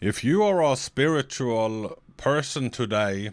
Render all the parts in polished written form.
If you are a spiritual person today,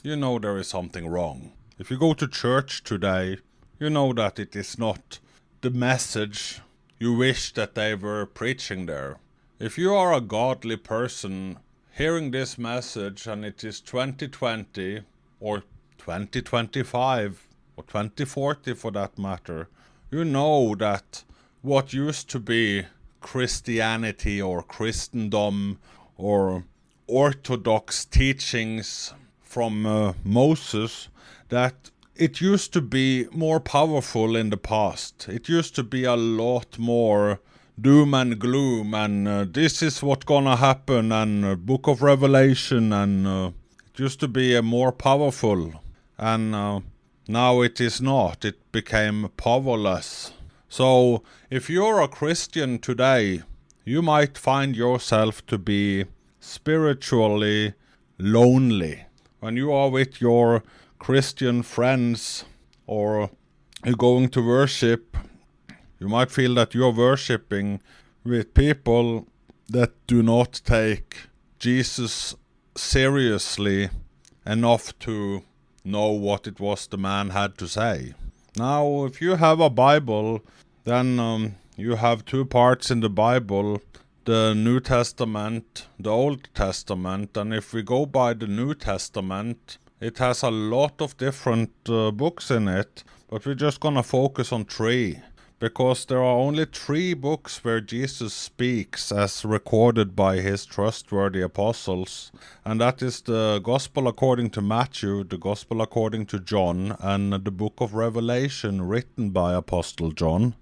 you know there is something wrong. If you go to church today, you know that it is not the message you wish that they were preaching there. If you are a godly person hearing this message and it is 2020 or 2025 or 2040 for that matter, you know that what used to be Christianity or Christendom or orthodox teachings from Moses, that it used to be more powerful in the past. It used to be a lot more doom and gloom and this is what gonna happen and Book of Revelation and it used to be more powerful and now it is not. It became powerless. So if you're a Christian today, you might find yourself to be spiritually lonely. When you are with your Christian friends or you're going to worship, you might feel that you're worshipping with people that do not take Jesus seriously enough to know what it was the man had to say. Now, if you have a Bible, then you have two parts in the Bible, the New Testament, the Old Testament, and if we go by the New Testament, it has a lot of different books in it, but we're just gonna focus on three, because there are only three books where Jesus speaks as recorded by his trustworthy apostles, and that is the Gospel according to Matthew, the Gospel according to John, and the Book of Revelation written by Apostle John.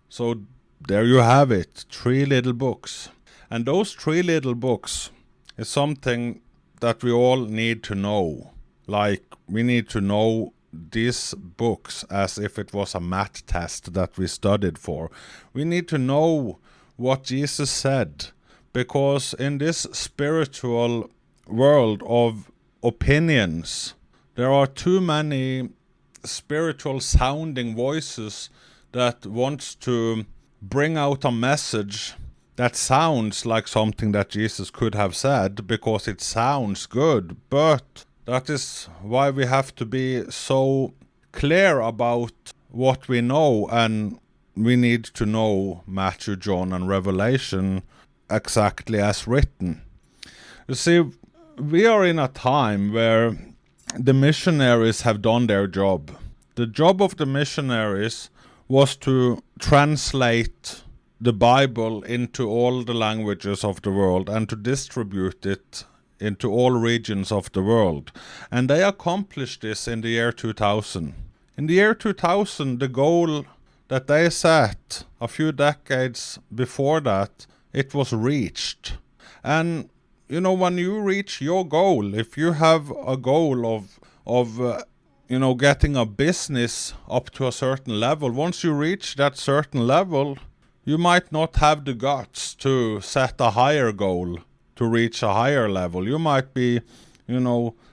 So there you have it, three little books. And those three little books is something that we all need to know. Like, we need to know these books as if it was a math test that we studied for. We need to know what Jesus said, because in this spiritual world of opinions, there are too many spiritual sounding voices that wants to bring out a message that sounds like something that Jesus could have said because it sounds good, but that is why we have to be so clear about what we know, and we need to know Matthew, John, and Revelation exactly as written. You see, we are in a time where the missionaries have done their job. The job of the missionaries was to translate the Bible into all the languages of the world and to distribute it into all regions of the world. And they accomplished this in the year 2000. In the year 2000, the goal that they set a few decades before that, it was reached. And you know, when you reach your goal, if you have a goal of getting a business up to a certain level, once you reach that certain level, you might not have the guts to set a higher goal to reach a higher level. You might be,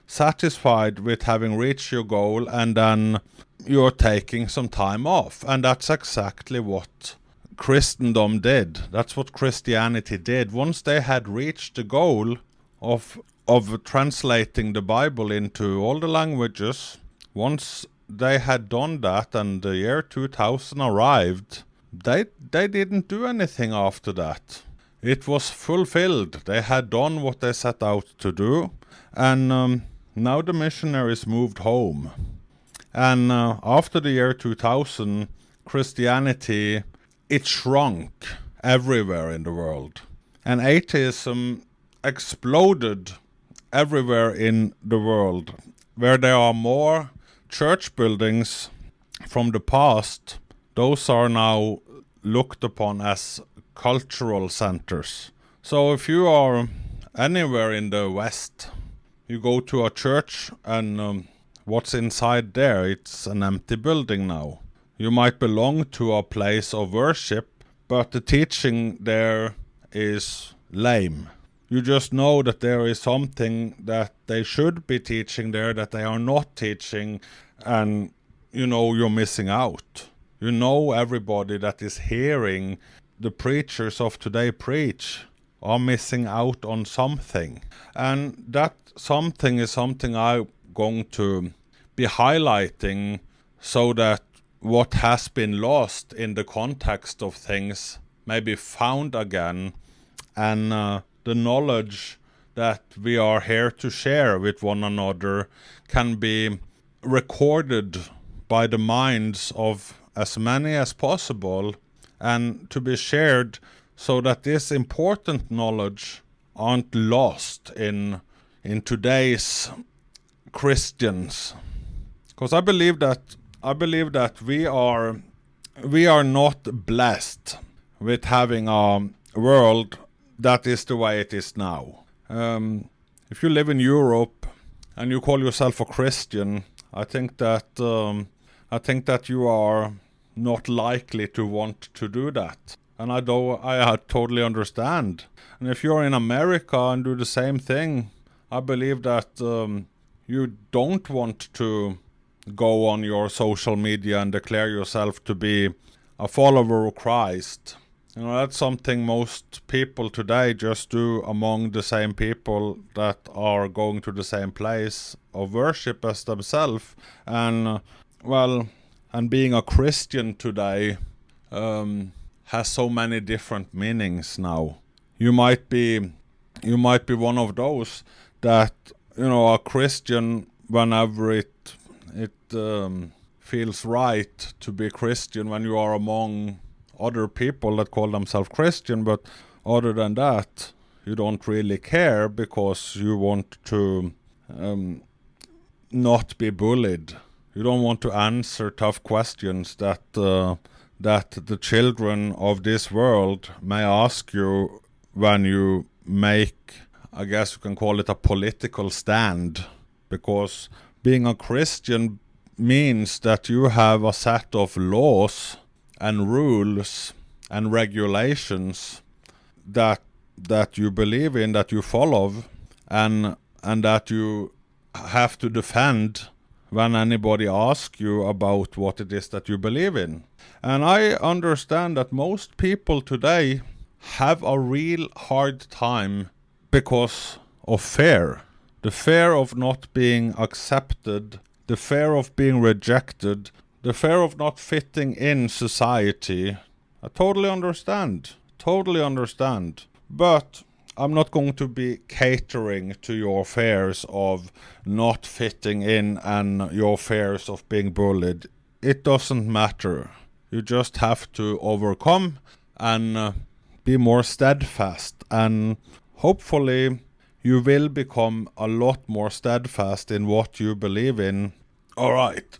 satisfied with having reached your goal, and then you're taking some time off. And that's exactly what Christendom did. That's what Christianity did. Once they had reached the goal of translating the Bible into all the languages, once they had done that and the year 2000 arrived, they didn't do anything after that. It was fulfilled. They had done what they set out to do, and now the missionaries moved home. And after the year 2000, Christianity, it shrunk everywhere in the world. And atheism exploded everywhere in the world. Where there are more church buildings from the past, those are now looked upon as cultural centers. So if you are anywhere in the West, you go to a church and what's inside there? It's an empty building now. You might belong to a place of worship, but the teaching there is lame. You just know that there is something that they should be teaching there that they are not teaching, and you're missing out. Everybody that is hearing the preachers of today preach are missing out on something. And that something is something I'm going to be highlighting, so that what has been lost in the context of things may be found again, and the knowledge that we are here to share with one another can be recorded by the minds of as many as possible, and to be shared, so that this important knowledge aren't lost in today's Christians. Because I believe that we are not blessed with having a world that is the way it is now. If you live in Europe and you call yourself a Christian, I think that you are not likely to want to do that. And I totally understand. And if you're in America and do the same thing, I believe that you don't want to go on your social media and declare yourself to be a follower of Christ. That's something most people today just do among the same people that are going to the same place of worship as themselves. And and being a Christian today has so many different meanings now. You might be one of those that, a Christian whenever it feels right to be Christian, when you are among other people that call themselves Christian, but other than that, you don't really care, because you want to not be bullied. You don't want to answer tough questions that the children of this world may ask you when you make, I guess you can call it, a political stand. Because being a Christian means that you have a set of laws and rules and regulations that you believe in, that you follow, and that you have to defend when anybody asks you about what it is that you believe in. And I understand that most people today have a real hard time because of fear. The fear of not being accepted, the fear of being rejected, the fear of not fitting in society. I totally understand. But I'm not going to be catering to your fears of not fitting in and your fears of being bullied. It doesn't matter. You just have to overcome and be more steadfast. And hopefully you will become a lot more steadfast in what you believe in. Alright.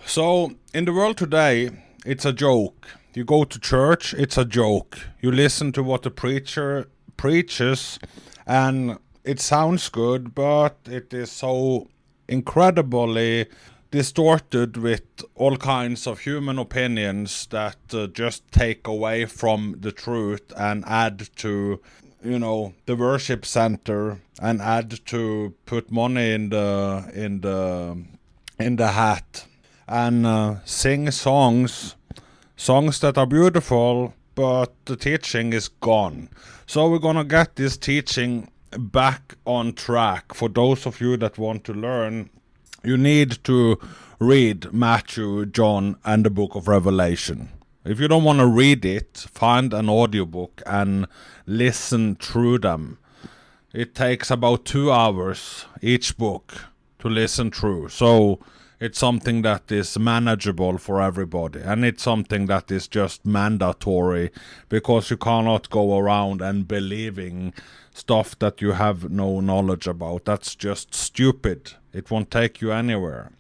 So, in the world today, it's a joke. You go to church, it's a joke. You listen to what the preacher preaches, and it sounds good, but it is so incredibly distorted with all kinds of human opinions that just take away from the truth and add to, the worship center, and add to put money in the hat, and sing songs that are beautiful, but the teaching is gone. So we're gonna get this teaching back on track. For those of you that want to learn, you need to read Matthew, John, and the book of Revelation. If you don't want to read it, find an audiobook and listen through them. It takes about 2 hours each book to listen through. So it's something that is manageable for everybody, and it's something that is just mandatory, because you cannot go around and believing stuff that you have no knowledge about. That's just stupid. It won't take you anywhere.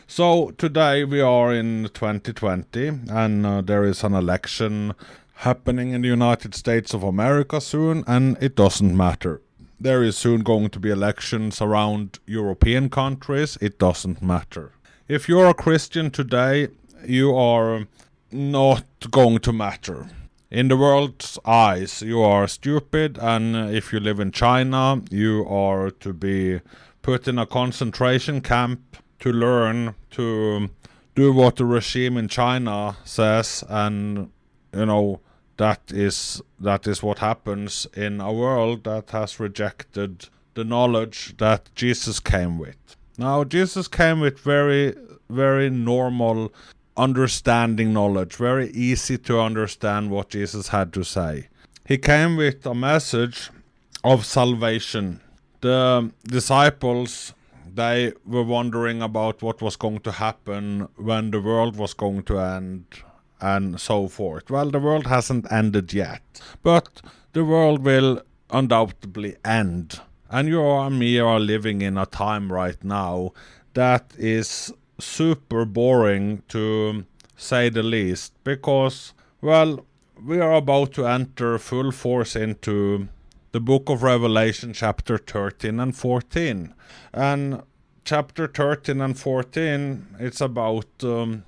So today we are in 2020, and there is an election happening in the United States of America soon, and it doesn't matter. There is soon going to be elections around European countries. It doesn't matter. If you're a Christian today, you are not going to matter. In the world's eyes, you are stupid, and if you live in China, you are to be put in a concentration camp to learn to do what the regime in China says, and, that is what happens in a world that has rejected the knowledge that Jesus came with. Now, Jesus came with very, very normal understanding knowledge, very easy to understand what Jesus had to say. He came with a message of salvation. The disciples, they were wondering about what was going to happen when the world was going to end and so forth. Well, the world hasn't ended yet, but the world will undoubtedly end. And you and me are living in a time right now that is super boring, to say the least, because, well, we are about to enter full force into the book of Revelation, chapter 13 and 14. And chapter 13 and 14, it's about the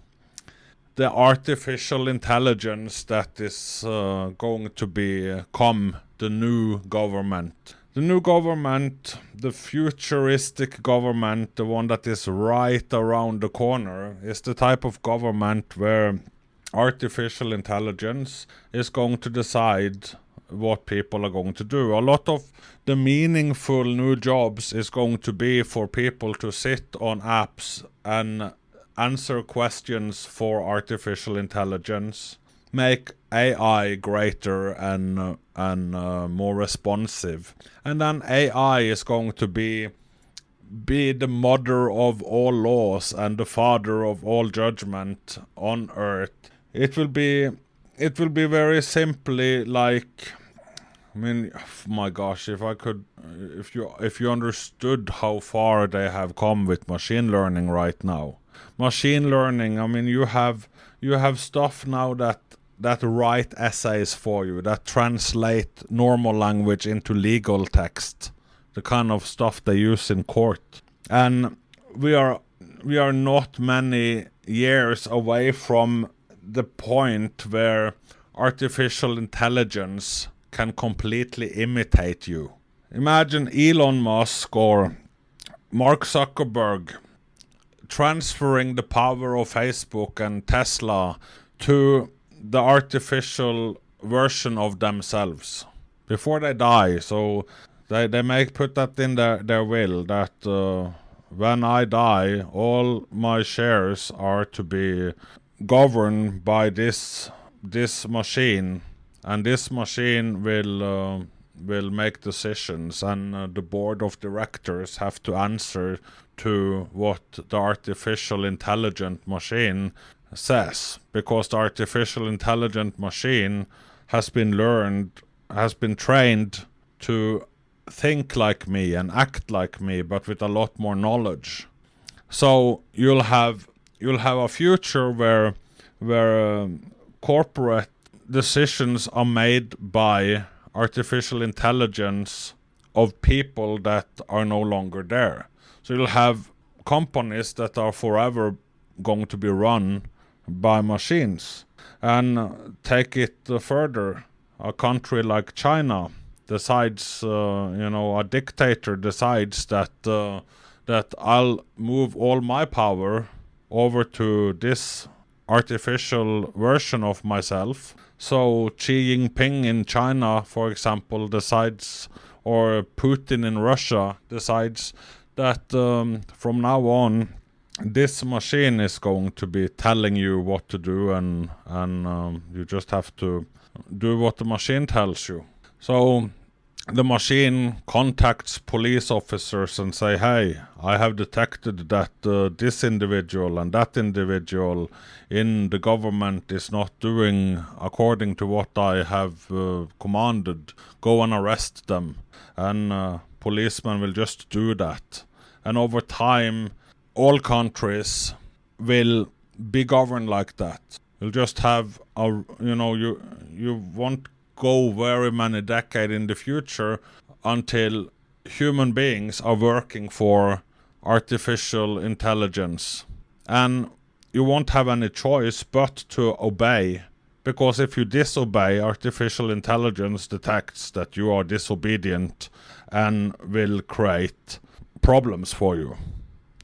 artificial intelligence that is going to become the new government. The new government, the futuristic government, the one that is right around the corner, is the type of government where artificial intelligence is going to decide what people are going to do. A lot of the meaningful new jobs is going to be for people to sit on apps and answer questions for artificial intelligence, make AI greater and more responsive. And then AI is going to be the mother of all laws and the father of all judgment on earth. It will be very simply like, I mean, my gosh, if you understood how far they have come with machine learning right now. Machine learning, I mean, you have stuff now that write essays for you, that translate normal language into legal text, the kind of stuff they use in court. And we are not many years away from the point where artificial intelligence can completely imitate you. Imagine Elon Musk or Mark Zuckerberg transferring the power of Facebook and Tesla to the artificial version of themselves before they die. So they may put that in their will, that when I die, all my shares are to be governed by this machine, and this machine will make decisions, and the board of directors have to answer to what the artificial intelligent machine says, because the artificial intelligent machine has been trained to think like me and act like me, but with a lot more knowledge. So you'll have a future where corporate decisions are made by artificial intelligence of people that are no longer there. So you'll have companies that are forever going to be run by machines. And take it further, a country like China decides, a dictator decides that I'll move all my power over to this artificial version of myself. So Xi Jinping in China, for example, decides, or Putin in Russia decides that from now on, this machine is going to be telling you what to do, and you just have to do what the machine tells you. So the machine contacts police officers and say, hey, I have detected that this individual and that individual in the government is not doing according to what I have commanded. Go and arrest them. And policemen will just do that. And over time, all countries will be governed like that. You'll just have you won't go very many decades in the future until human beings are working for artificial intelligence. And you won't have any choice but to obey, because if you disobey, artificial intelligence detects that you are disobedient and will create problems for you.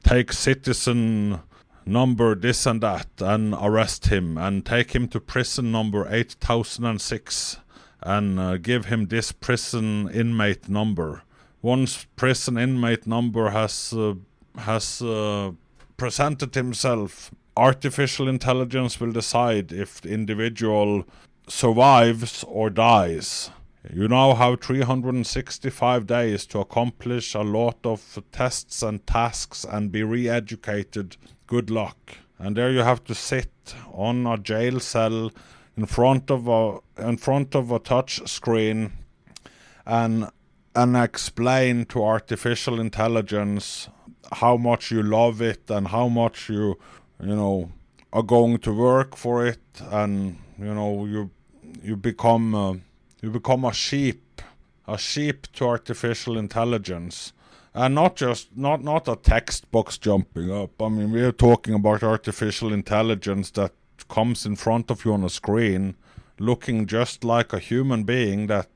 Take citizen number this and that and arrest him and take him to prison number 8006 and give him this prison inmate number. Once prison inmate number has presented himself, artificial intelligence will decide if the individual survives or dies. You now have 365 days to accomplish a lot of tests and tasks and be re-educated. Good luck. And there you have to sit on a jail cell in front of a touch screen and explain to artificial intelligence how much you love it and how much you are going to work for it, and you become a sheep to artificial intelligence. And not a text box jumping up. I mean, we're talking about artificial intelligence that comes in front of you on a screen, looking just like a human being that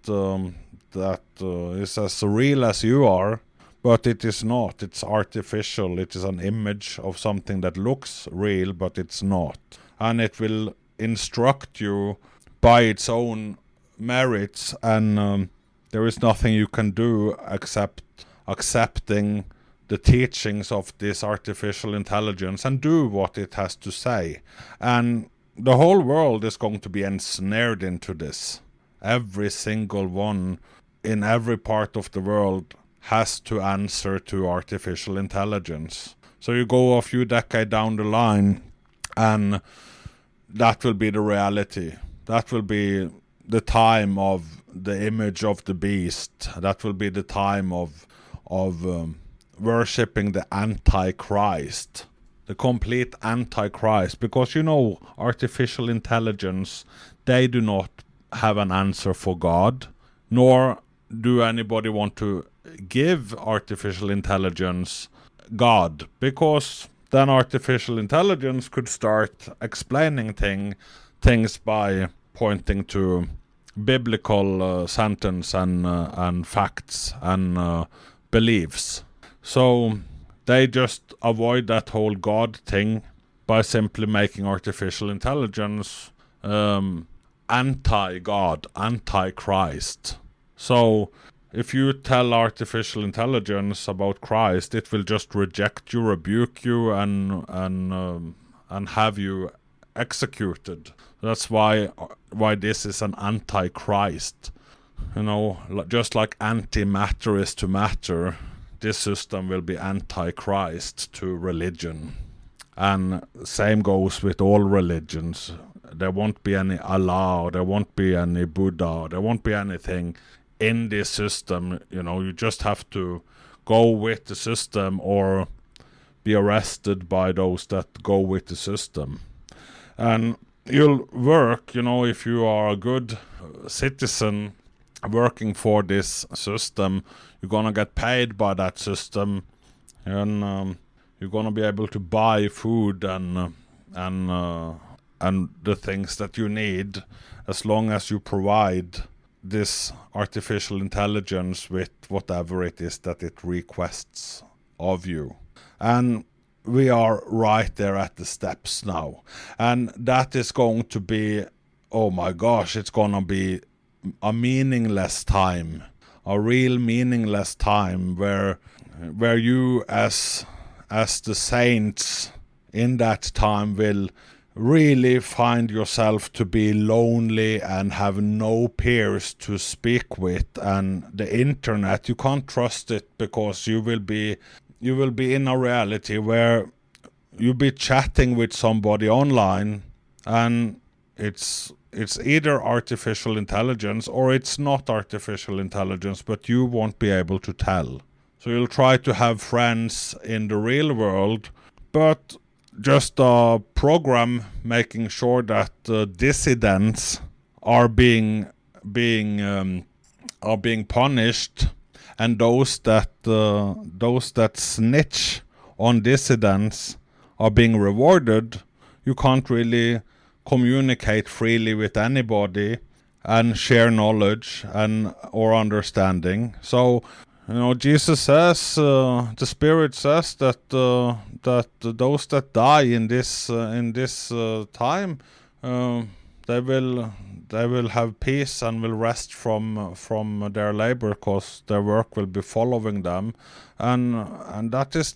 is as real as you are, but it is not. It's artificial. It is an image of something that looks real, but it's not. And it will instruct you by its own merits, and there is nothing you can do except accepting the teachings of this artificial intelligence and do what it has to say. And the whole world is going to be ensnared into this. Every single one in every part of the world has to answer to artificial intelligence. So you go a few decades down the line and that will be the reality. That will be the time of the image of the beast. That will be the time of worshipping the Antichrist, the complete Antichrist, because artificial intelligence, they do not have an answer for God, nor do anybody want to give artificial intelligence God, because then artificial intelligence could start explaining things by pointing to biblical sentence and facts and beliefs. So they just avoid that whole God thing by simply making artificial intelligence anti-God, anti-Christ. So if you tell artificial intelligence about Christ, it will just reject you, rebuke you, and have you executed. That's why this is an anti-Christ. Just like antimatter is to matter, this system will be anti-Christ to religion. And same goes with all religions. There won't be any Allah, there won't be any Buddha, there won't be anything in this system. You just have to go with the system or be arrested by those that go with the system. And you'll work, if you are a good citizen working for this system, you're gonna get paid by that system, and you're gonna be able to buy food and the things that you need, as long as you provide this artificial intelligence with whatever it is that it requests of you. And we are right there at the steps now, and that is going to be, oh my gosh, it's gonna be a meaningless time, a real meaningless time, where you as the saints in that time will really find yourself to be lonely and have no peers to speak with. And the internet, you can't trust it, because you will be in a reality where you'll be chatting with somebody online, and it's either artificial intelligence or it's not artificial intelligence, but you won't be able to tell. So you'll try to have friends in the real world, but just a program making sure that dissidents are being punished, and those that snitch on dissidents are being rewarded. You can't really communicate freely with anybody and share knowledge or understanding. So Jesus says, the Spirit says that those that die in this time, they will have peace and will rest from their labor, because their work will be following them, and that is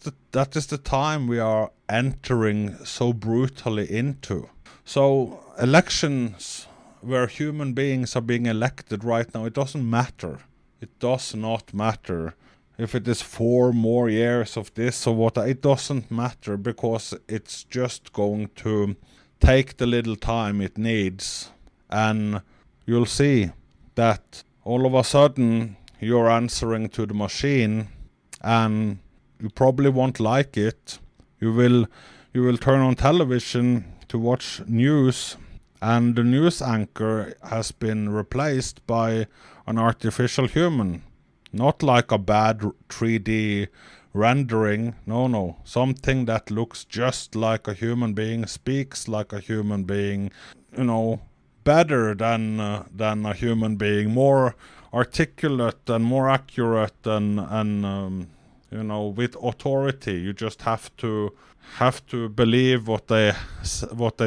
the time we are entering so brutally into. So elections where human beings are being elected right now, it doesn't matter. It does not matter if it is 4 more years of this or what. It doesn't matter, because it's just going to take the little time it needs, and you'll see that all of a sudden you're answering to the machine, and you probably won't like it. You will turn on television to watch news, and the news anchor has been replaced by an artificial human. Not like a bad 3D rendering, no. Something that looks just like a human being, speaks like a human being, better than a human being, more articulate and more accurate, and with authority. You just have to believe what they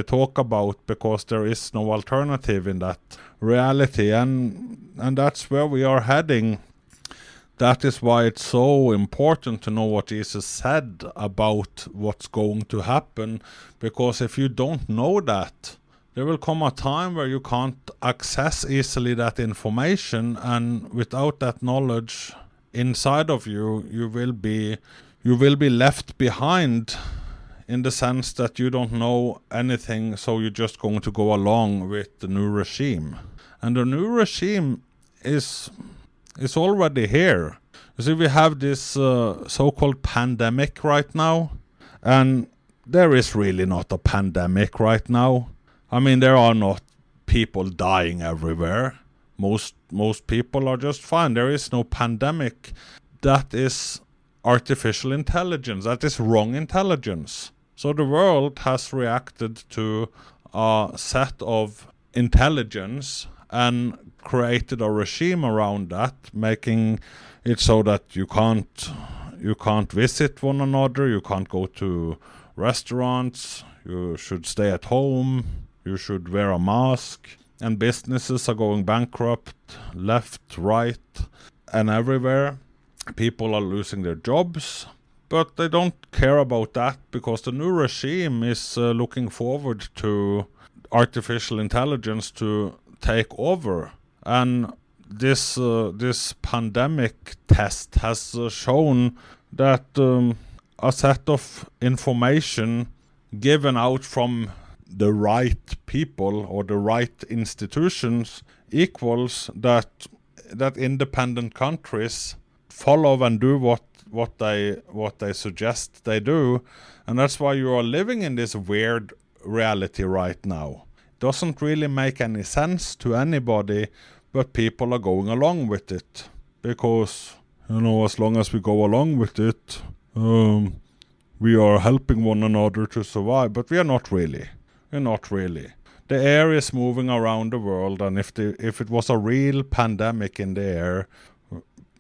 talk about, because there is no alternative in that reality, and that's where we are heading. That is why it's so important to know what Jesus said about what's going to happen, because if you don't know that, there will come a time where you can't access easily that information, and without that knowledge inside of you, you will be left behind, in the sense that you don't know anything, so you're just going to go along with the new regime. And the new regime is already here. You see, we have this so-called pandemic right now, and there is really not a pandemic right now. I mean, there are not people dying everywhere. Most people are just fine. There is no pandemic. That is artificial intelligence. That is wrong intelligence. So the world has reacted to a set of intelligence and created a regime around that, making it so that you can't visit one another, you can't go to restaurants, you should stay at home, you should wear a mask, and businesses are going bankrupt left, right, and everywhere. People are losing their jobs, but they don't care about that, because the new regime is looking forward to artificial intelligence to take over. And this pandemic test has shown that a set of information given out from the right people or the right institutions equals that independent countries follow and do what they suggest they do. And that's why you are living in this weird reality right now. It doesn't really make any sense to anybody, but people are going along with it, because as long as we go along with it, we are helping one another to survive. But we are not really. We're not really. The air is moving around the world, and if it was a real pandemic in the air,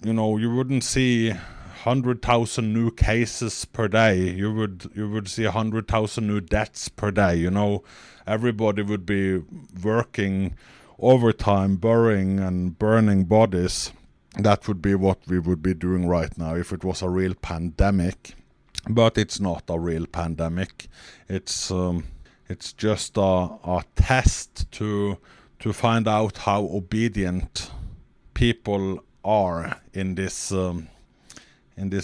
you wouldn't see 100,000 new cases per day. You would see 100,000 new deaths per day. Everybody would be working overtime, burying and burning bodies. That would be what we would be doing right now if it was a real pandemic. But it's not a real pandemic. It's just a test to find out how obedient people are in this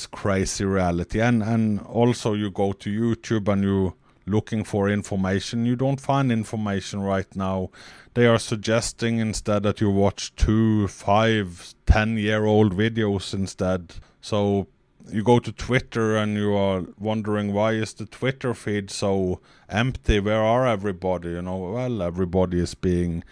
crazy reality. And also, you go to YouTube and you looking for information. You don't find information right now. They are suggesting instead that you watch 2, 5, 10-year-old videos instead. So you go to Twitter and you are wondering, why is the Twitter feed so empty? Where are everybody? Well, everybody is being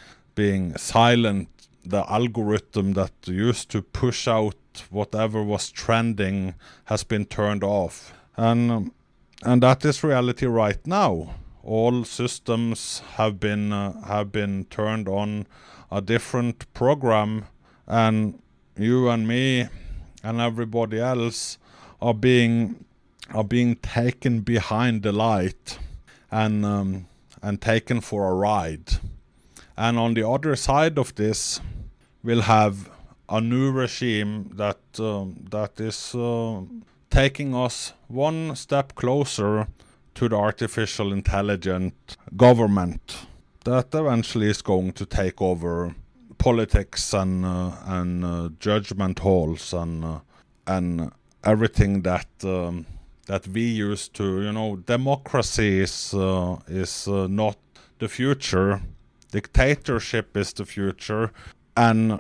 silent. The algorithm that used to push out whatever was trending has been turned off. And that is reality right now. All systems have been turned on a different program, and you and me and everybody else are being taken behind the light and taken for a ride. And on the other side of this, we'll have a new regime that is taking us one step closer to the artificial intelligent government that eventually is going to take over politics and judgment halls and everything that we used to. Democracy is not the future. Dictatorship is the future. And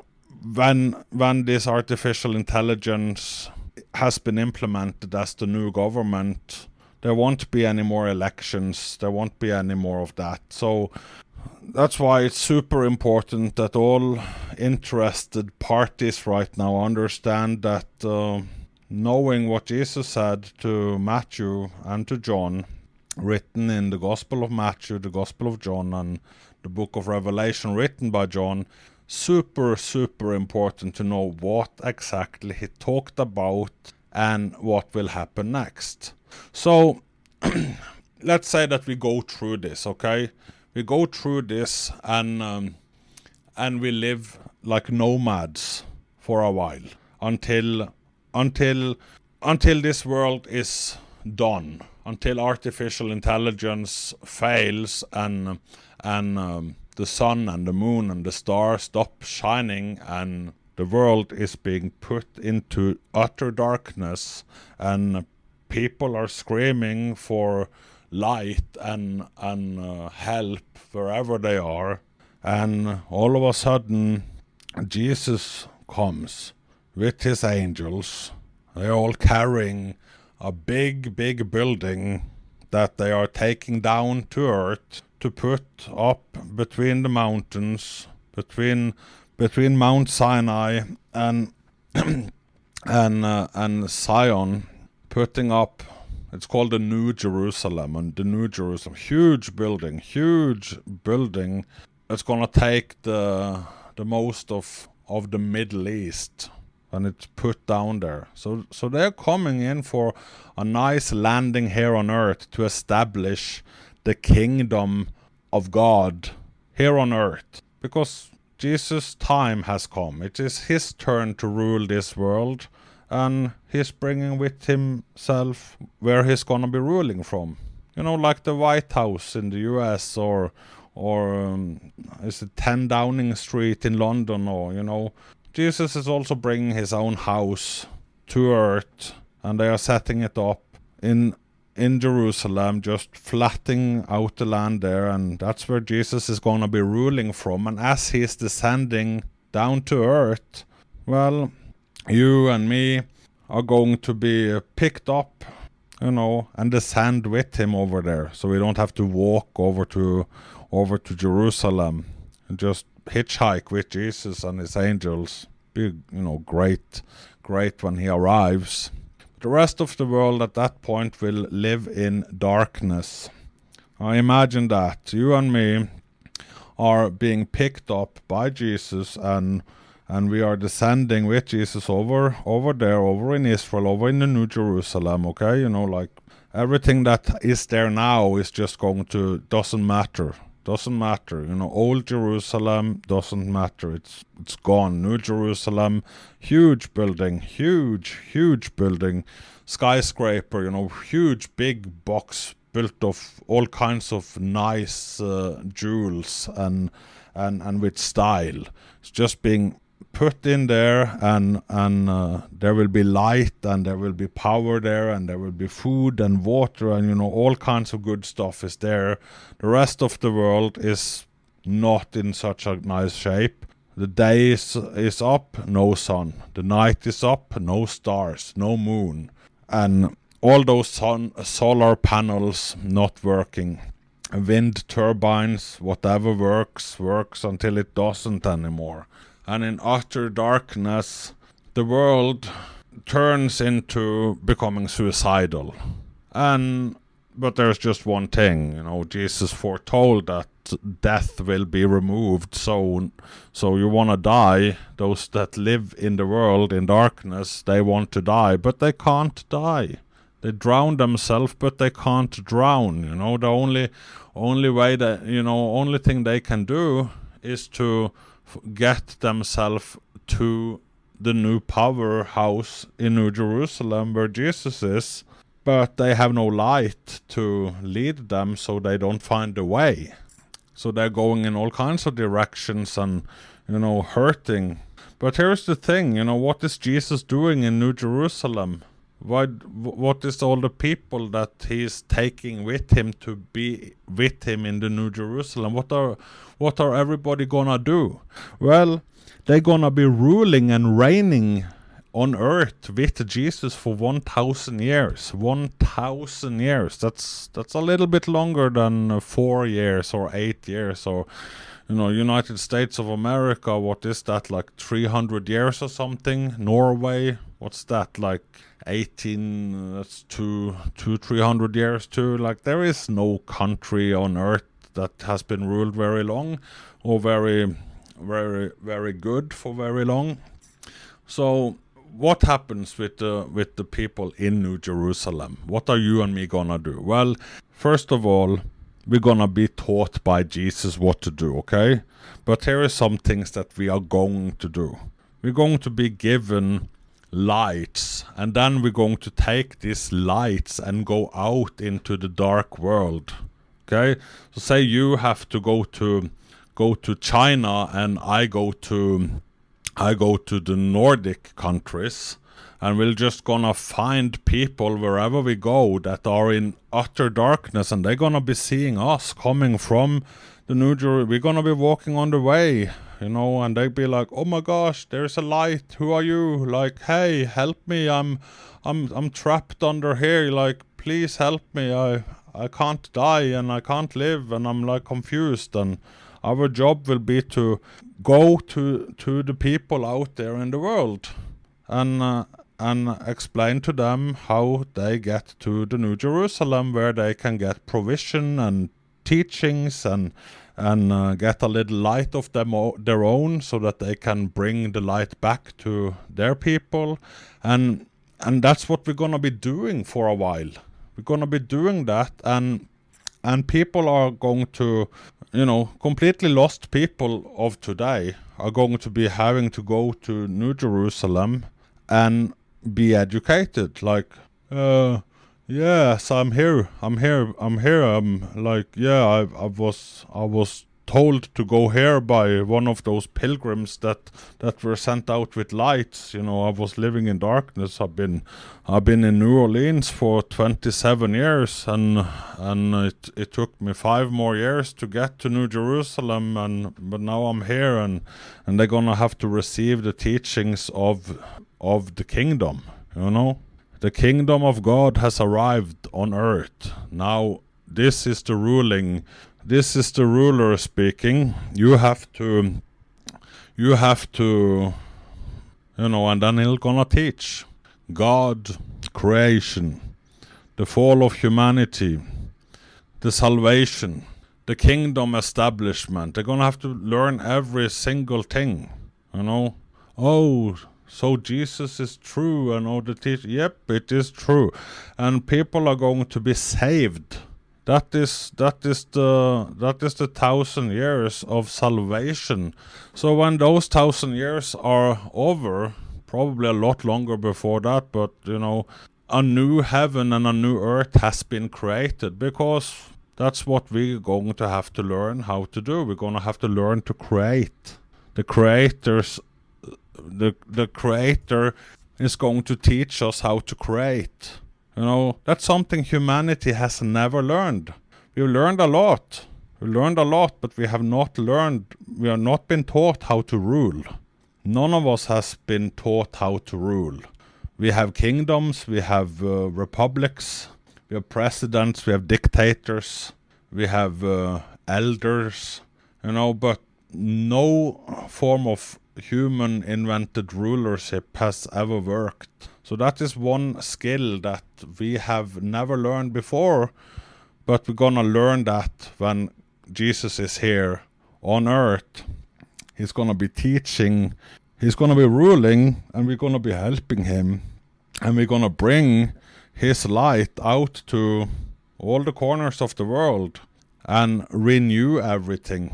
when this artificial intelligence has been implemented as the new government, there won't be any more elections. There won't be any more of that. So that's why it's super important that all interested parties right now understand that knowing what Jesus said to Matthew and to John, written in the Gospel of Matthew, the Gospel of John, and the book of Revelation written by John, super, super important to know what exactly he talked about and what will happen next. So let's say that we go through this, okay? We go through this and we live like nomads for a while until this world is done, until artificial intelligence fails and the sun and the moon and the stars stop shining and the world is being put into utter darkness and people are screaming for light and help wherever they are, and all of a sudden Jesus comes with his angels. They're all carrying a big building that they are taking down to earth to put up between the mountains, between Mount Sinai and Zion, putting up. It's called the New Jerusalem, and the New Jerusalem, huge building. It's gonna take the most of the Middle East, and it's put down there. So they're coming in for a nice landing here on earth to establish the kingdom of God here on earth, because Jesus' time has come. It is his turn to rule this world. And he's bringing with himself where he's gonna be ruling from. Like the White House in the US or is it 10 Downing Street in London, or, Jesus is also bringing his own house to earth, and they are setting it up in Jerusalem, just flattening out the land there, and that's where Jesus is gonna be ruling from. And as he's descending down to earth, well, you and me are going to be picked up, and descend with him over there. So we don't have to walk over to Jerusalem and just hitchhike with Jesus and his angels. Be, great when he arrives. The rest of the world at that point will live in darkness. I imagine that you and me are being picked up by Jesus and we are descending with Jesus over there, over in Israel, over in the New Jerusalem, okay? Like everything that is there now is just doesn't matter. Old Jerusalem doesn't matter. It's gone. New Jerusalem, huge building, skyscraper, huge big box built of all kinds of nice jewels and with style. It's just being put in there, and there will be light, and there will be power there, and there will be food and water, and all kinds of good stuff is there. The rest of the world is not in such a nice shape. The day is up, no sun. The night is up, no stars, no moon, and all those solar panels not working. Wind turbines, whatever works until it doesn't anymore. And in utter darkness, the world turns into becoming suicidal. And But there's just one thing, Jesus foretold that death will be removed. So you want to die. Those that live in the world in darkness, they want to die, but they can't die. They drown themselves, but they can't drown. The only way that only thing they can do is to get themselves to the new powerhouse in New Jerusalem where Jesus is. But they have no light to lead them, so they don't find the way. So they're going in all kinds of directions and, hurting. But here's the thing, what is Jesus doing in New Jerusalem? What is all the people that he's taking with him to be with him in the New Jerusalem? What are everybody gonna do? Well, they're gonna be ruling and reigning on earth with Jesus for 1,000 years. 1,000 years. That's a little bit longer than 4 years or 8 years or United States of America. What is that, like 300 years or something? Norway, what's that, like 18? That's 300 years too. Like, there is no country on earth that has been ruled very long or very, very, very good for very long. So what happens with the people in New Jerusalem? What are you and me gonna do? Well, first of all, we're gonna be taught by Jesus what to do, okay? But here are some things that we are going to do. We're going to be given lights, and then we're going to take these lights and go out into the dark world, okay? So say you have to go to China, and I go to the Nordic countries, and we're just gonna find people wherever we go that are in utter darkness, and they're gonna be seeing us coming from the New Jerusalem. We're gonna be walking on the way, and they'd be like, "Oh my gosh, there's a light. Who are you? Like, hey, help me. I'm trapped under here. Like, please help me. I can't die and I can't live, and I'm like confused." And our job will be to go to the people out there in the world and explain to them how they get to the New Jerusalem, where they can get provision and teachings and get a little light of their own, so that they can bring the light back to their people. And that's what we're gonna be doing for a while. We're gonna be doing that, and people are going to, completely lost people of today are going to be having to go to New Jerusalem and be educated. Like, yes, I'm here. Like, yeah, I was told to go here by one of those pilgrims that were sent out with lights. I was living in darkness. I've been in New Orleans for 27 years, and it took me 5 more years to get to New Jerusalem, but now I'm here, and they're gonna have to receive the teachings of the kingdom. The kingdom of God has arrived on earth. Now this is the ruler speaking. You have to, and then he'll gonna teach God, creation, the fall of humanity, the salvation, the kingdom establishment. They're gonna have to learn every single thing, Oh, so Jesus is true, and all the teaching. Yep, it is true, and people are going to be saved. That is the 1,000 years of salvation. So when those 1,000 years are over, probably a lot longer before that, but a new heaven and a new earth has been created, because that's what we're going to have to learn how to do. We're going to have to learn to create. The creator is going to teach us how to create. That's something humanity has never learned. We've learned a lot, but we have not been taught how to rule. None of us has been taught how to rule. We have kingdoms, we have republics, we have presidents, we have dictators, we have elders, but no form of human invented rulership has ever worked. So that is one skill that we have never learned before, But we're gonna learn that when Jesus is here on earth. He's gonna be teaching, he's gonna be ruling, and we're gonna be helping him. And we're gonna bring his light out to all the corners of the world and renew everything.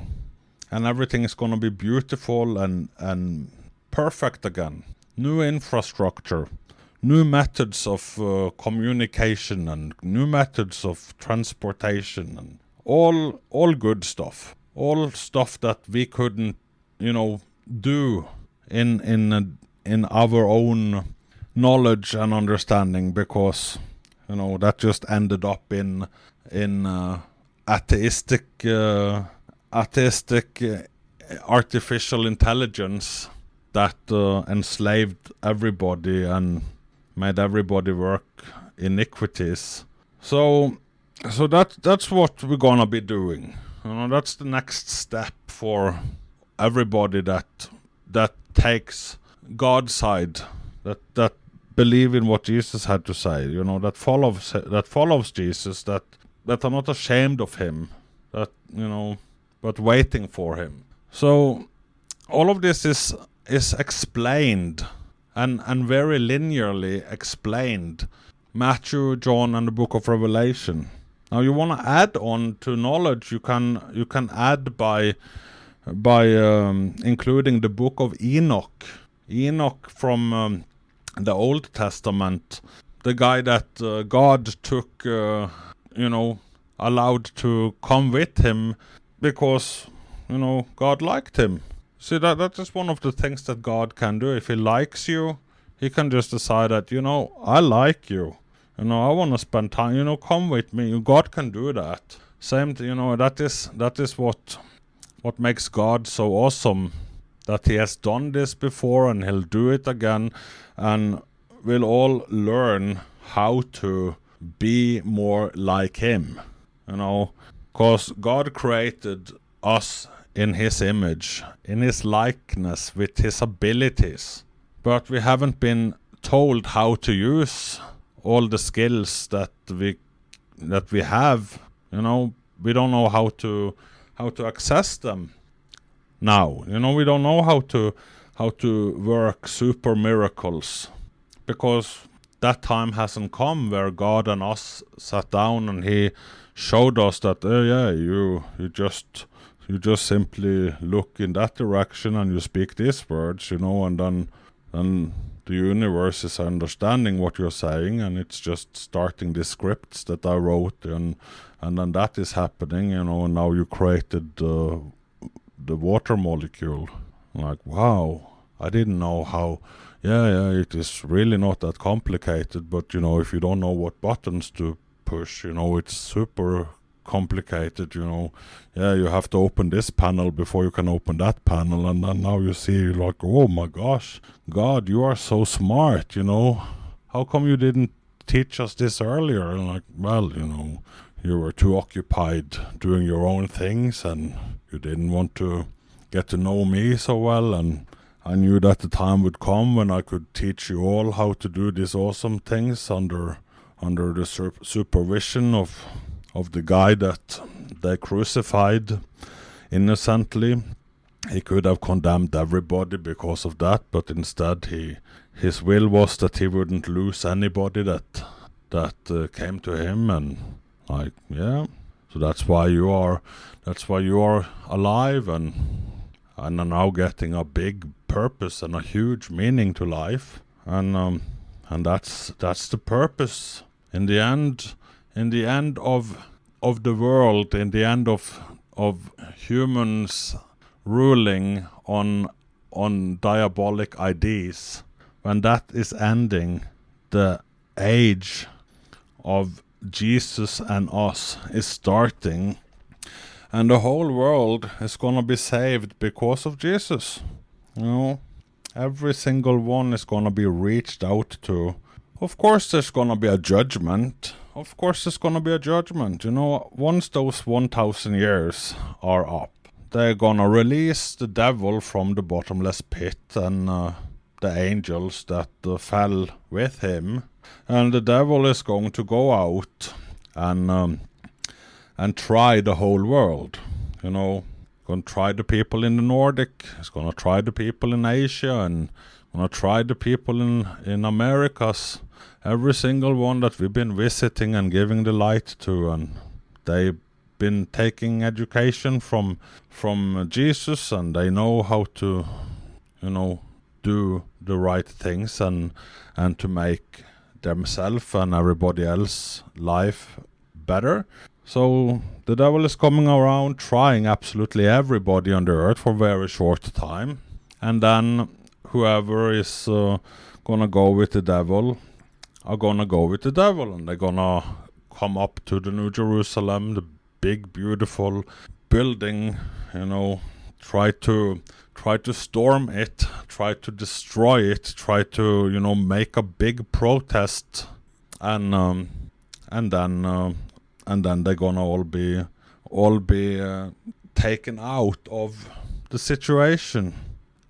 And everything is gonna be beautiful and perfect again. New infrastructure, new methods of communication, and new methods of transportation, and all good stuff. All stuff that we couldn't, do in our own knowledge and understanding, because that just ended up in atheistic artificial intelligence that enslaved everybody and made everybody work iniquities. So that's what we're gonna be doing. That's the next step for everybody that takes God's side, that believe in what Jesus had to say, that follows Jesus, that are not ashamed of him, that but waiting for him. So all of this is explained and very linearly explained. Matthew, John, and the book of Revelation. Now you want to add on to knowledge, you can add by including the book of Enoch. Enoch from the Old Testament, the guy that God took, allowed to come with him because, God liked him. See, that is one of the things that God can do. If he likes you, he can just decide that, I like you. I want to spend time, come with me. God can do that. Same, that is what makes God so awesome, that he has done this before and he'll do it again, and we'll all learn how to be more like him, because God created us in his image, in his likeness, with his abilities, but we haven't been told how to use all the skills that we have. We don't know how to access them now. We don't know how to work super miracles, because that time hasn't come where God and us sat down and he showed us that you just simply look in that direction and you speak these words, and then the universe is understanding what you're saying, and it's just starting the scripts that I wrote, and then that is happening, and now you created the water molecule. Like, wow, I didn't know how. It is really not that complicated, but if you don't know what buttons to push, it's super complicated. You have to open this panel before you can open that panel, and then now you see, like, oh my gosh, God, you are so smart. How come you didn't teach us this earlier? And like, well, you were too occupied doing your own things, and you didn't want to get to know me so well, and I knew that the time would come when I could teach you all how to do these awesome things under the supervision of the guy that they crucified innocently. He could have condemned everybody because of that, but instead his will was that he wouldn't lose anybody that came to him, and so that's why you are alive and are now getting a big purpose and a huge meaning to life, and that's the purpose in the end of the world, in the end of humans ruling on diabolic ideas. When that is ending, the age of Jesus and us is starting, and the whole world is gonna be saved because of Jesus. Every single one is gonna be reached out to. Of course there's gonna be a judgment. Once those 1,000 years are up, they're gonna release the devil from the bottomless pit, and the angels that fell with him, and the devil is going to go out and and try the whole world. Going to try the people in the Nordic. It's going to try the people in Asia, and going to try the people in Americas. Every single one that we've been visiting and giving the light to, and they've been taking education from Jesus, and they know how to, do the right things and to make themselves and everybody else life better. So the devil is coming around trying absolutely everybody on the earth for a very short time, and then whoever is gonna go with the devil are gonna go with the devil, and they're gonna come up to the New Jerusalem, the big beautiful building, try to storm it, try to destroy it, try to make a big protest, and then they're gonna all be taken out of the situation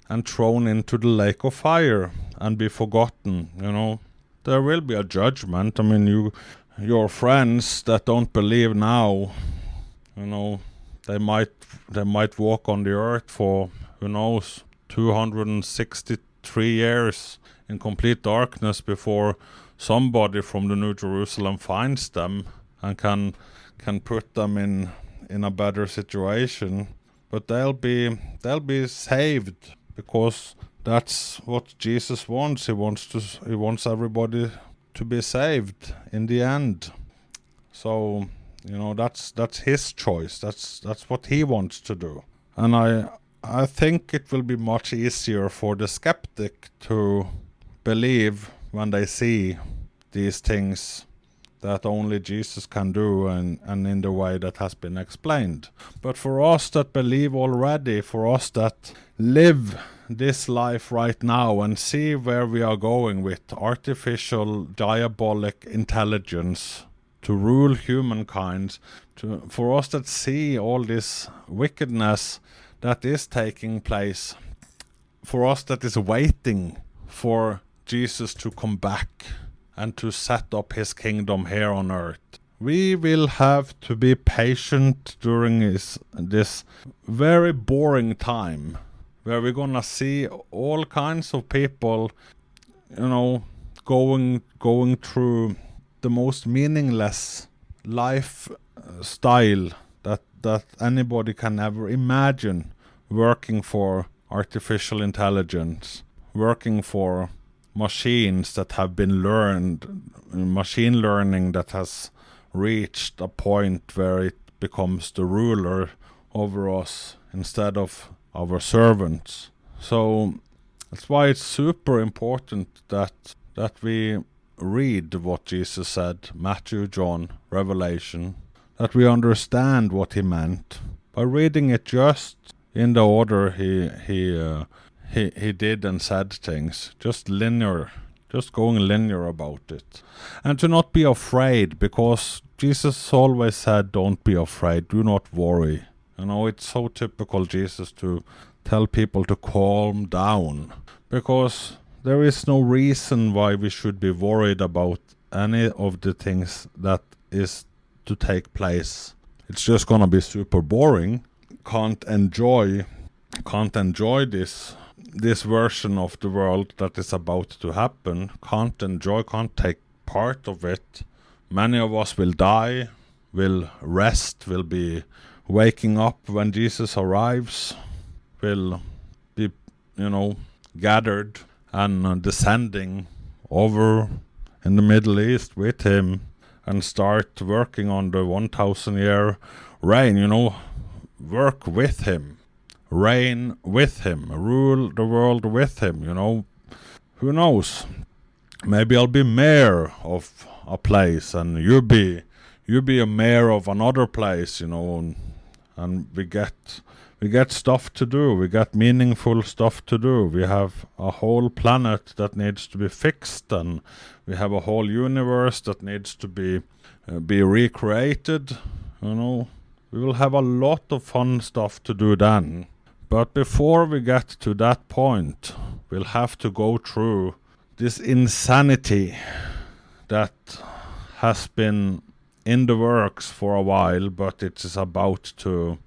and thrown into the lake of fire and be forgotten. There will be a judgment. I mean, your friends that don't believe now, they might walk on the earth for, 263 years in complete darkness before somebody from the New Jerusalem finds them and can put them in a better situation. But they'll be saved, because that's what Jesus wants. He wants everybody to be saved in the end. So that's his choice. That's what he wants to do. And I think it will be much easier for the skeptic to believe when they see these things that only Jesus can do, and in the way that has been explained. But for us that believe already, for us that live this life right now and see where we are going with artificial diabolic intelligence to rule humankind, for us that see all this wickedness that is taking place, for us that is waiting for Jesus to come back and to set up his kingdom here on earth, we will have to be patient during this very boring time, where we're gonna see all kinds of people, going through the most meaningless lifestyle that anybody can ever imagine, working for artificial intelligence, working for machines that have been machine learning that has reached a point where it becomes the ruler over us instead of our servants. So that's why it's super important that we read what Jesus said, Matthew, John, Revelation, that we understand what he meant by reading it just in the order he did and said things, just going linear about it, and to not be afraid, because Jesus always said, don't be afraid, do not worry. It's so typical Jesus to tell people to calm down, because there is no reason why we should be worried about any of the things that is to take place. It's just gonna be super boring. Can't enjoy this version of the world that is about to happen. Can't take part of it. Many of us will die, will rest, will be waking up when Jesus arrives, will be, gathered and descending over in the Middle East with him and start working on the 1,000-year reign, work with him, reign with him, rule the world with him, Who knows? Maybe I'll be mayor of a place and you be a mayor of another place, and we get stuff to do. We got meaningful stuff to do. We have a whole planet that needs to be fixed, and we have a whole universe that needs to be recreated. We will have a lot of fun stuff to do then. But before we get to that point, we'll have to go through this insanity that has been in the works for a while, but it is about to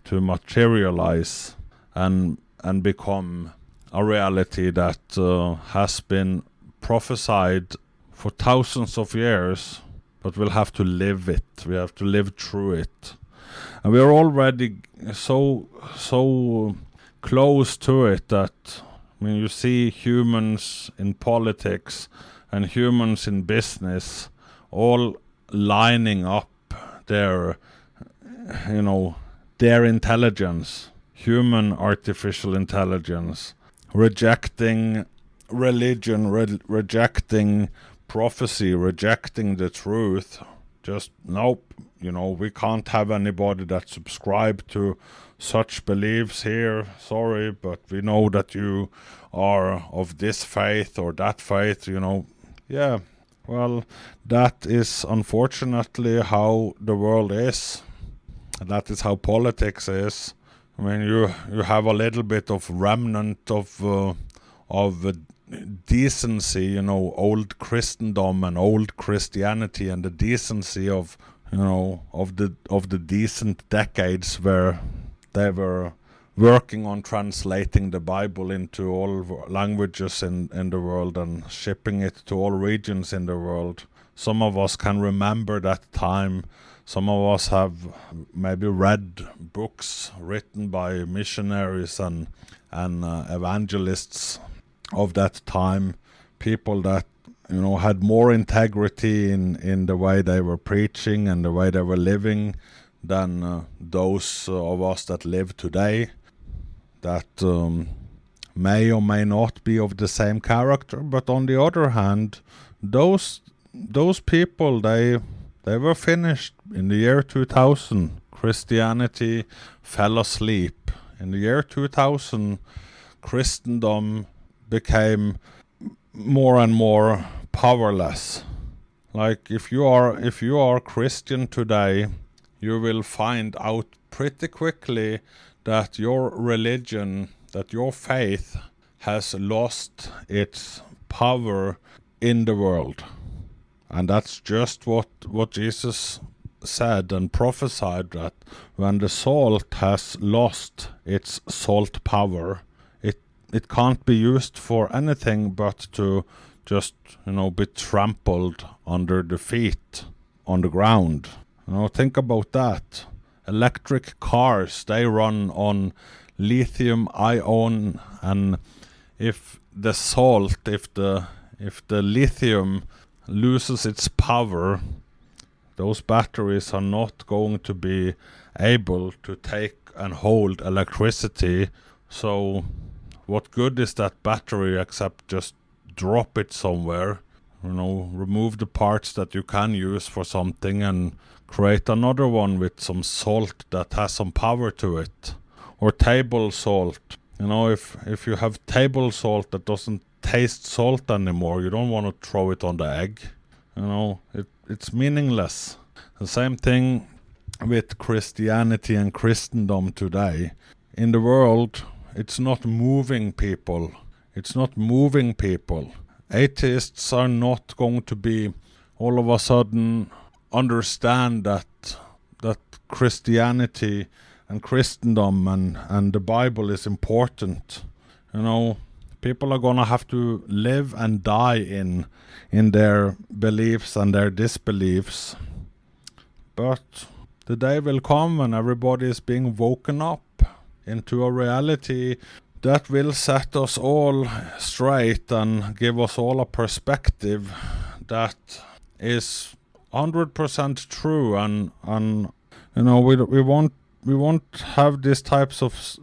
to materialize and become a reality that has been prophesied for thousands of years, but we'll have to live it. We have to live through it. And we are already so close to it that, I mean, you see humans in politics and humans in business all lining up their, their intelligence, human artificial intelligence, rejecting religion, rejecting prophecy, rejecting the truth. Just nope, we can't have anybody that subscribe to such beliefs here. Sorry, but we know that you are of this faith or that faith, Yeah, well, that is unfortunately how the world is. That is how politics is. I mean, you have a little bit of remnant of decency, old Christendom and old Christianity, and the decency of the decent decades where they were working on translating the Bible into all languages in the world and shipping it to all regions in the world. Some of us can remember that time. Some of us have maybe read books written by missionaries and evangelists of that time, people that had more integrity in the way they were preaching and the way they were living than those of us that live today, that may or may not be of the same character. But on the other hand, those people, they were finished in the year 2000. Christianity fell asleep. In the year 2000, Christendom became more and more powerless. Like if you are Christian today, you will find out pretty quickly that your religion, that your faith has lost its power in the world. And that's just what Jesus said and prophesied, that when the salt has lost its salt power, it can't be used for anything but to just, be trampled under the feet on the ground. Think about that. Electric cars, they run on lithium ion, and if the salt, if the lithium loses its power, those batteries are not going to be able to take and hold electricity. So what good is that battery except just drop it somewhere, remove the parts that you can use for something and create another one with some salt that has some power to it. Or table salt. If you have table salt that doesn't taste salt anymore, you don't want to throw it on the egg. It's meaningless. The same thing with Christianity and Christendom today. In the world, it's not moving people. It's not moving people. Atheists are not going to be all of a sudden understand that Christianity and Christendom and the Bible is important. People are gonna have to live and die in their beliefs and their disbeliefs. But the day will come when everybody is being woken up into a reality that will set us all straight and give us all a perspective that is 100% true, and we won't have these types of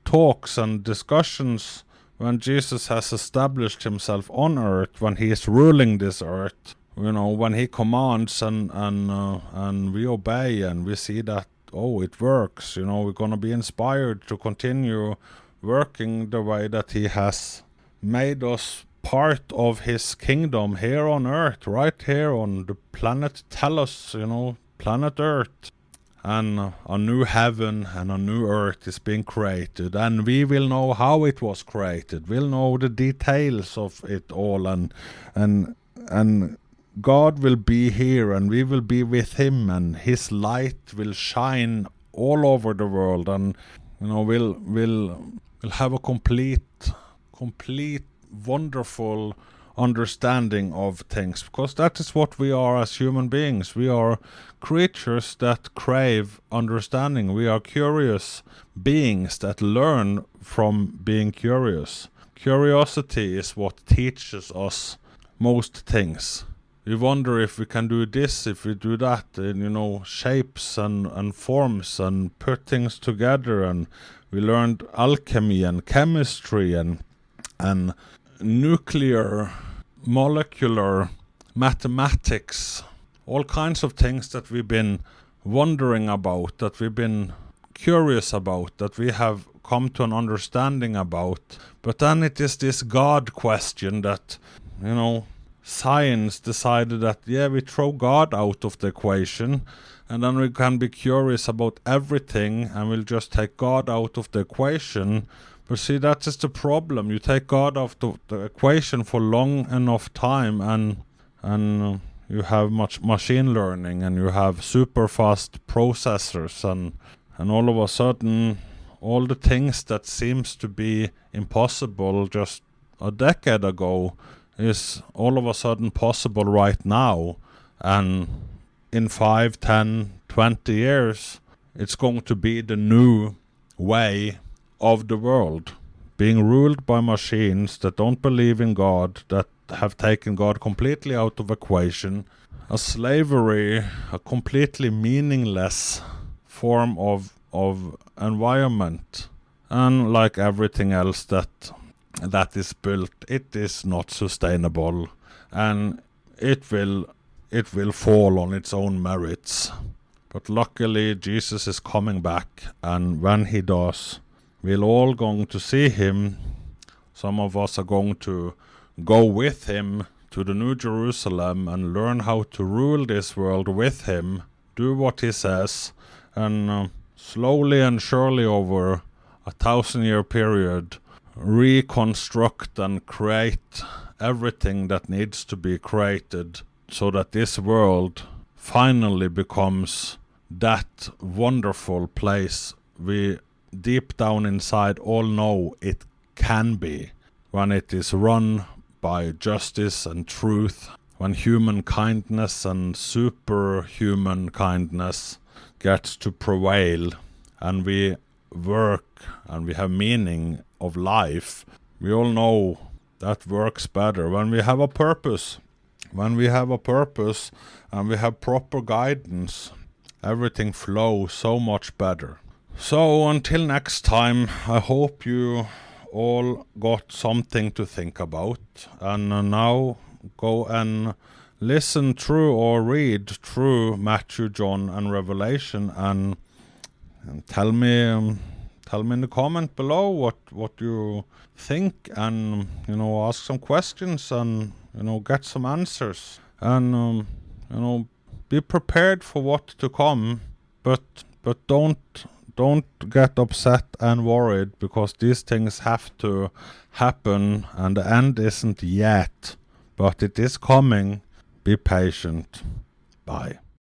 talks and discussions when Jesus has established himself on earth, when he is ruling this earth, when he commands and we obey and we see that, it works, we're going to be inspired to continue working the way that he has made us part of his kingdom here on earth, right here on the planet Tellus, planet Earth. And a new heaven and a new earth is being created, and we will know how it was created. We'll know the details of it all, and and God will be here, and we will be with him, and his light will shine all over the world, and we'll have a complete wonderful understanding of things, because that is what we are as human beings. We are creatures that crave understanding. We are curious beings that learn from being curious. Curiosity is what teaches us most things. We wonder if we can do this, if we do that, in shapes and forms, and put things together. And we learned alchemy and chemistry and nuclear, molecular, mathematics, all kinds of things that we've been wondering about, that we've been curious about, that we have come to an understanding about. But then it is this God question that, science decided that, we throw God out of the equation, and then we can be curious about everything, and we'll just take God out of the equation. But see, that is the problem. You take God out of the equation for long enough time, and you have much machine learning, and you have super fast processors, and all of a sudden, all the things that seems to be impossible just a decade ago is all of a sudden possible right now. And in 5, 10, 20 years, it's going to be the new way of the world, being ruled by machines that don't believe in God, that have taken God completely out of equation. A slavery, a completely meaningless form of environment. And like everything else that is built, it is not sustainable, and it will fall on its own merits. But luckily Jesus is coming back, and when he does, we're all going to see him. Some of us are going to go with him to the New Jerusalem and learn how to rule this world with him, do what he says, and slowly and surely over 1,000-year period reconstruct and create everything that needs to be created, so that this world finally becomes that wonderful place we deep down inside all know it can be, when it is run by justice and truth, when human kindness and superhuman kindness gets to prevail, and we work and we have meaning of life. We all know that works better when we have a purpose. When we have a purpose and we have proper guidance, everything flows so much better. So until next time, I hope you all got something to think about, and now go and listen through or read through Matthew, John and Revelation, and tell me in the comment below what you think, and ask some questions, and get some answers, and be prepared for what to come, but don't get upset and worried, because these things have to happen, and the end isn't yet, but it is coming. Be patient. Bye.